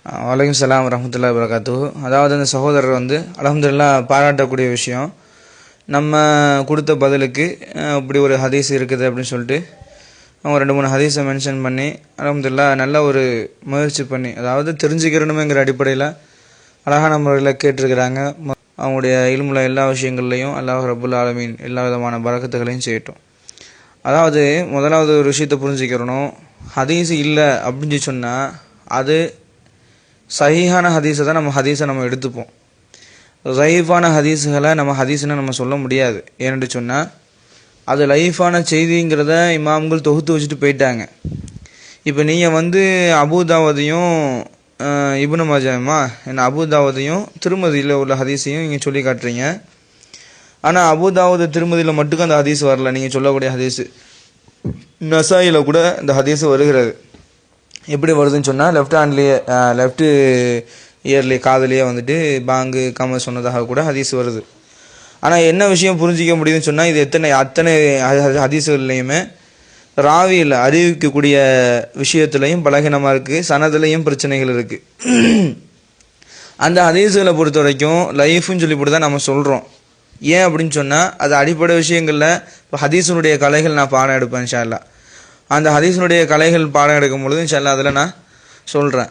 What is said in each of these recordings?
வலைக்கும் சலாம் வரமத்துல்லாஹி வபரகாத்துஹு. அதாவது அந்த சகோதரர் வந்து அல்ஹம்துலில்லாஹ் பாராட்டக்கூடிய விஷயம். நம்ம கொடுத்த பதிலுக்கு இப்படி ஒரு ஹதீஸ் இருக்குது அப்படின்னு சொல்லிட்டு அவங்க 2-3 ஹதீஸை மென்ஷன் பண்ணி அல்ஹம்துலில்லாஹ் நல்ல ஒரு முயற்சி பண்ணி, அதாவது தெரிஞ்சுக்கிறணுமேங்கிற அடிப்படையில் அழகான முறையில் கேட்டிருக்கிறாங்க. அவங்களுடைய இல்முல எல்லா விஷயங்கள்லையும் அல்லாஹ் ரப்புல் ஆலமீன் எல்லா விதமான பரக்கத்துகளையும் செய்யட்டும். அதாவது முதலாவது ஒரு விஷயத்தை புரிஞ்சுக்கிறணும். ஹதீஸ் இல்லை அப்படின்னு சொன்னால் அது சஹீஹான ஹதீஸை தான் நம்ம எடுத்துப்போம். லைஃபான ஹதீஸுகளை நம்ம ஹதீஸ்னு நம்ம சொல்ல முடியாது. ஏன்னு சொன்னால் அது லைஃபான செய்திங்கிறத இமாம்கள் தொகுத்து வச்சுட்டு போயிட்டாங்க. இப்போ நீங்கள் வந்து அபூதாவதையும் இப்னு மாஜாமா அபூதாவதையும் திருமதியில் உள்ள ஹதீஸையும் நீங்கள் சொல்லி காட்டுறீங்க. ஆனால் அபூதாவத திருமதியில் மட்டுக்கும் அந்த ஹதீஸ் வரல. நீங்கள் சொல்லக்கூடிய ஹதீஸு நசாயில் கூட இந்த ஹதீஸ் வருகிறது. எப்படி வருதுன்னு சொன்னால் லெஃப்ட் இயர்லி காதலியே வந்துட்டு பாங்கு கம சொன்னதாக கூட ஹதீஸ் வருது. ஆனால் என்ன விஷயம் புரிஞ்சிக்க முடியுதுன்னு சொன்னால் இது அத்தனை ஹதீஸுகள்லையுமே ராவியில் அறிவிக்கக்கூடிய விஷயத்துலையும் பலகீனமாக இருக்குது, சனதுலையும் பிரச்சனைகள் இருக்குது. அந்த ஹதீஸுகளை பொறுத்த வரைக்கும் லைஃப்னு சொல்லி போட்டு தான் நம்ம சொல்கிறோம். ஏன் அப்படின்னு சொன்னால் அது அடிப்படை விஷயங்களில் இப்போ ஹதீஸினுடைய கலைகள் நான் பாடம் எடுப்பேன் இன்ஷா அல்லாஹ். அந்த ஹதீஸினுடைய கலைகள் பாடம் எடுக்கும் பொழுது இன்ஷா அல்லாஹ் அதில் நான் சொல்கிறேன்.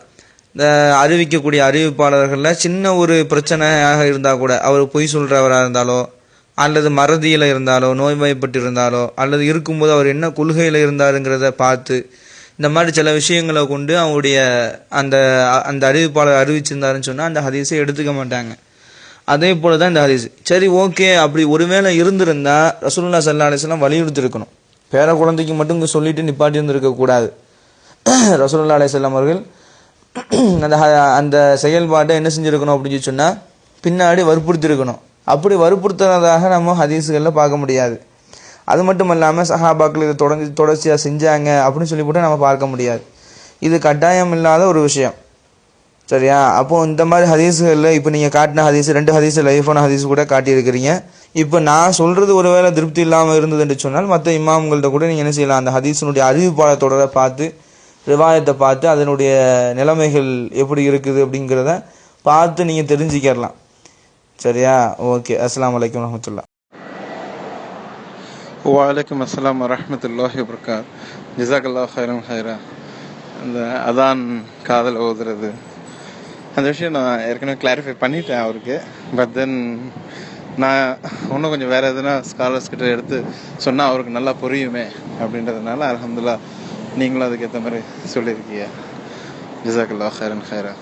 இந்த அறிவிக்கக்கூடிய அறிவிப்பாளர்களில் சின்ன ஒரு பிரச்சனையாக இருந்தால் கூட, அவர் பொய் சொல்கிறவராக இருந்தாலோ அல்லது மறதியில் இருந்தாலோ நோய்வாய்ப்பட்டு இருந்தாலோ அல்லது இருக்கும்போது அவர் என்ன கொள்கையில் இருந்தாருங்கிறத பார்த்து இந்த மாதிரி சில விஷயங்களை கொண்டு அவருடைய அந்த அந்த அறிவிப்பாளர் அறிவிச்சிருந்தாருன்னு சொன்னால் அந்த ஹதீஸை எடுத்துக்க மாட்டாங்க. அதே போல தான் இந்த ஹதீஸ். சரி, ஓகே, அப்படி ஒருவேளை இருந்திருந்தால் ரசூலுல்லாஹி ஸல்லல்லாஹு அலைஹி வஸல்லம் வலியுறுத்திருக்கணும். பேர குழந்தைக்கு மட்டும் இங்கே சொல்லிட்டு நிப்பாட்டி இருந்திருக்கக்கூடாது. ரசூலுல்லாஹி அலைஹி வஸல்லம் அவர்கள் அந்த செயல்பாட்டை என்ன செஞ்சுருக்கணும் அப்படின்னு சொன்னால் பின்னாடி வற்புறுத்திருக்கணும். அப்படி வற்புறுத்துறதாக நம்ம ஹதீஸுகளில் பார்க்க முடியாது. அது மட்டும் இல்லாமல் சஹாபாக்கள் இதை தொடர்ச்சியாக செஞ்சாங்க அப்படின்னு சொல்லி போட்டு நம்ம பார்க்க முடியாது. இது கட்டாயம் இல்லாத ஒரு விஷயம். சரியா? அப்போது இந்த மாதிரி ஹதீஸுகளில் இப்போ நீங்கள் காட்டின ஹதீஸ் 2 ஹதீஸ் லைஃபான ஹதீஸ் கூட காட்டியிருக்கிறீங்க. இப்போ நான் சொல்கிறது ஒருவேளை திருப்தி இல்லாமல் இருந்ததுன்னு சொன்னால் மற்ற இமாம்கள்ட்ட கூட நீங்கள் என்ன செய்யலாம், அந்த ஹதீஸினுடைய அறிவிப்பாளர் தொடரை பார்த்து ரிவாயத்தை பார்த்து அதனுடைய நிலைமைகள் எப்படி இருக்குது அப்படிங்கிறத பார்த்து நீங்கள் தெரிஞ்சுக்கலாம். சரியா? ஓகே. அஸ்ஸலாமு அலைக்கும் வரஹ்மத்துல்லாஹ். வலைக்கம் அஸ்ஸலாம் வரஹ்மத்துல்லாஹி வபரகாத். ஜஸாக்கல்லாஹு ஹைரன் ஹைரா. அந்த அதான் காதல் ஓதுறது அந்த விஷயம் நான் ஏற்கனவே கிளாரிஃபை பண்ணிட்டேன் அவருக்கு. பட் தென் நான் இன்னும் கொஞ்சம் வேறு எதுனா ஸ்காலர்ஸ் கிட்ட எடுத்து சொன்னால் அவருக்கு நல்லா புரியுமே அப்படின்றதுனால அல்ஹம்துலில்லாஹ் நீங்களும் அதுக்கேற்ற மாதிரி சொல்லியிருக்கீங்க. ஜஸாக்கல்லாஹு ஹைரன் ஹைரா.